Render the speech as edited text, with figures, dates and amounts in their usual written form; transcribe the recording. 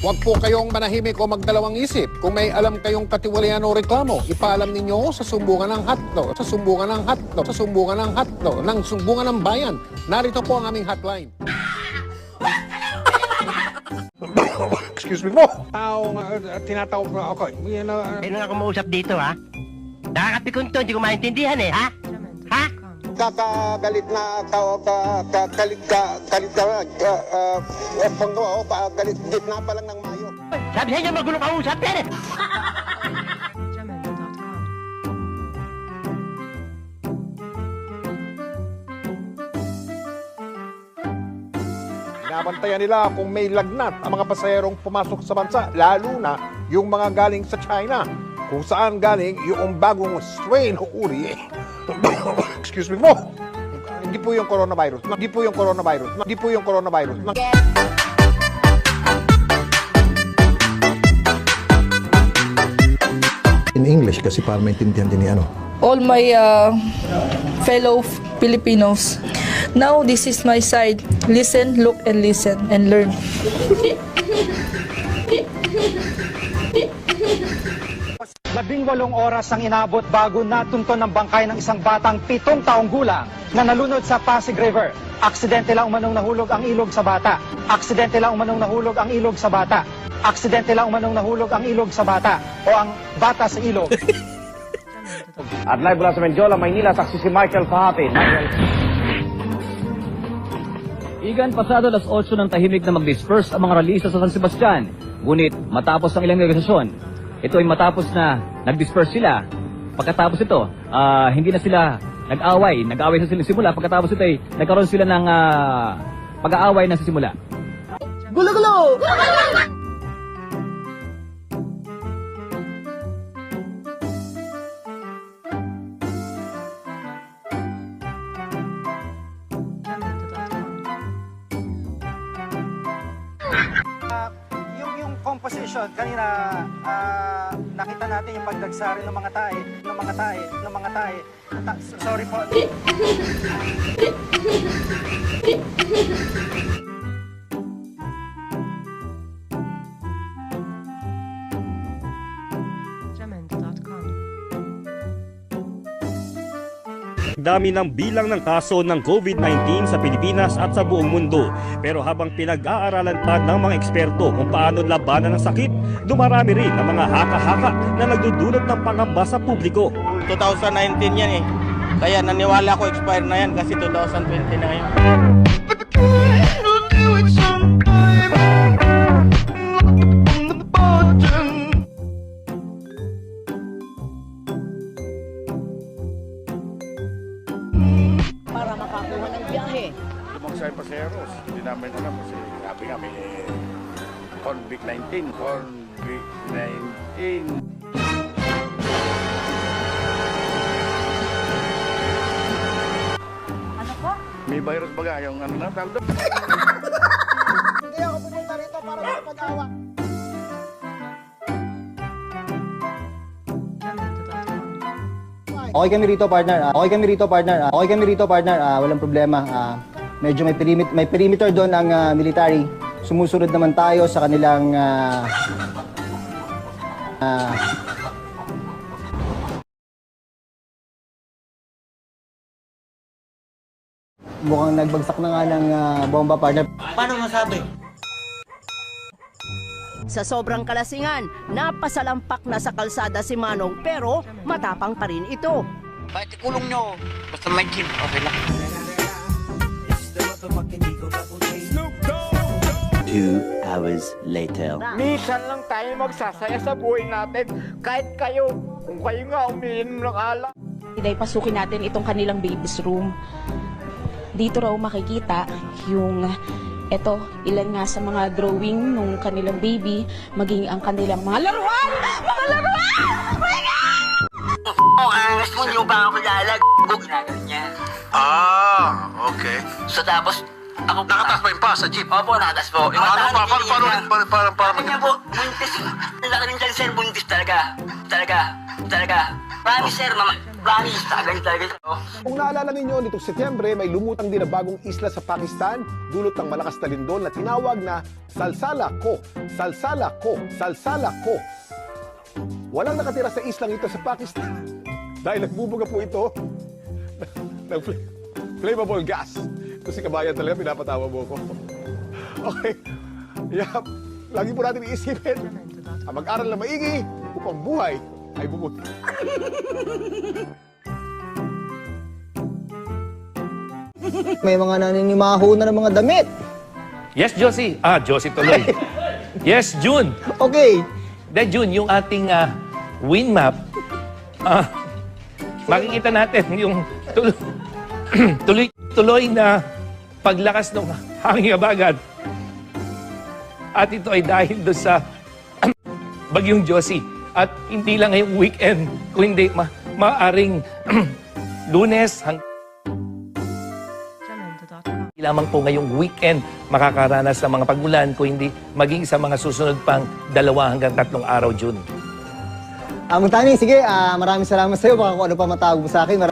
Huwag po kayong manahimik o magdalawang isip. Kung may alam kayong katiwalian o reklamo, ipaalam ninyo sa sumbungan ng hotlo, sa sumbungan ng hotlo, sa sumbungan ng hotlo, ng sumbungan ng bayan. Narito po ang aming hotline. Excuse me po. Tinatawag mo ako. Kailan ako mausap dito, ha? Nakakapikon to, hindi ko maintindihan eh, ha? Ha? Kakagalit na galit gitna pa lang ng Mayo. Sabi sa inyo, magulong kausap yan eh! Binabantayan nila kung may lagnat ang mga pasahero pumasok sa bansa, lalo na yung mga galing sa China, kung saan galing yung bagong strain o uri. Excuse me po. Hindi po yung coronavirus. Hindi po yung coronavirus. Hindi po yung coronavirus. In English kasi para maintindihan din ni ano. All my fellow Filipinos, now this is my side. Listen, look, and listen, and learn. 18 oras ang inabot bago natunton ng bangkay ng isang batang 7 taong gulang na nalunod sa Pasig River. Aksidente lang umanong nahulog ang ilog sa bata. Aksidente lang umanong nahulog ang ilog sa bata. Aksidente lang umanong nahulog ang ilog sa bata o ang bata sa ilog. At live mula sa Menjola, Maynila, saksi si Michael Pahapin. Igan, pasado alas 8 ng tahimik na mag-disperse ang mga ralisa sa San Sebastian. Ngunit matapos ang ilang negosasyon, ito ay matapos na nag-disperse sila. Pagkatapos ito, hindi na sila nag-away sa simula. Pagkatapos ito ay nagkaroon sila ng pag-aaway na sa simula. Gulo-gulo! Yung composition, kanina nakita natin yung pagdagsari ng mga tae. Sorry po. Dami ng bilang ng kaso ng COVID-19 sa Pilipinas at sa buong mundo. Pero habang pinag-aaralan pa ng mga eksperto kung paano labanan ng sakit, dumarami rin ang mga haka-haka na nagdudulot ng pangamba sa publiko. 2019 yan eh. Kaya naniwala ko expire na yan kasi 2020 na ngayon. Para makakuha ng biyahe. Lumagsay paseros. Hindi namin alam kasi sabi nga may COVID-19. Ano po? May virus ba nga yung ano na tawag doon? Hindi ako pupunta rito para makapag-awa. Okay kami rito, partner. Okay kami rito, partner. Walang problema. Medyo may perimeter doon ang military. Sumusunod naman tayo sa kanilang mukhang nagbagsak na nga ng bomba, partner. Paano masabi? Sa sobrang kalasingan, napasalampak na sa kalsada si Manong pero matapang pa rin ito. Kahit ikulong nyo, basta may chip, okay lang. 2 hours later. Minsan lang tayo magsasaya sa buhay natin. Kahit kayo, kung kayo nga umiinom ng alak. Dahil pasukin natin itong kanilang baby's room. Dito raw makikita yung ilan nga sa mga drawing ng kanilang baby, maging ang kanilang mga laruan! Mga laruan! Oh my God! Oh, angas mo, hindi mo pa ako lalag. Ginagawa niya. Okay. So tapos, ako Nakatas ba yung pa sa jeep? Opo, nakatas po. Yung Paano Sabi niya po, buntis. Ang laki ng dyan, sir, buntis talaga. Talaga. Promise sir, promise. Talaga. Kung naalala ninyo, nitong Setyembre, may lumutang din na bagong isla sa Pakistan, dulot ng malakas na lindol na tinawag na Salsala Ko. Salsala Ko. Salsala Ko. Walang nakatira sa islang ito sa Pakistan dahil nagbubuga po ito ng flammable gas. Kung si kabayan talaga, pinapatawa mo ko. Okay. Yap. Lagi po natin iisipin, ang mag-aral na maigi upang buhay ay bumuti. May mga naninimaho na ng mga damit. Yes, Josie. Josie tuloy. Yes, June. Okay. June, yung ating wind map, makikita natin yung tuloy na paglakas ng hangin habagat. At ito ay dahil doon sa bagyong Josie. At hindi lang ngayong weekend, kung hindi maaring Lunes hindi lamang po ngayong weekend makakaranas ng mga pagulan, kung hindi maging sa mga susunod pang 2 hanggang 3 araw, June. Mutani, sige, maraming salamat sa iyo. Baka kung ano pa matawag mo sa akin.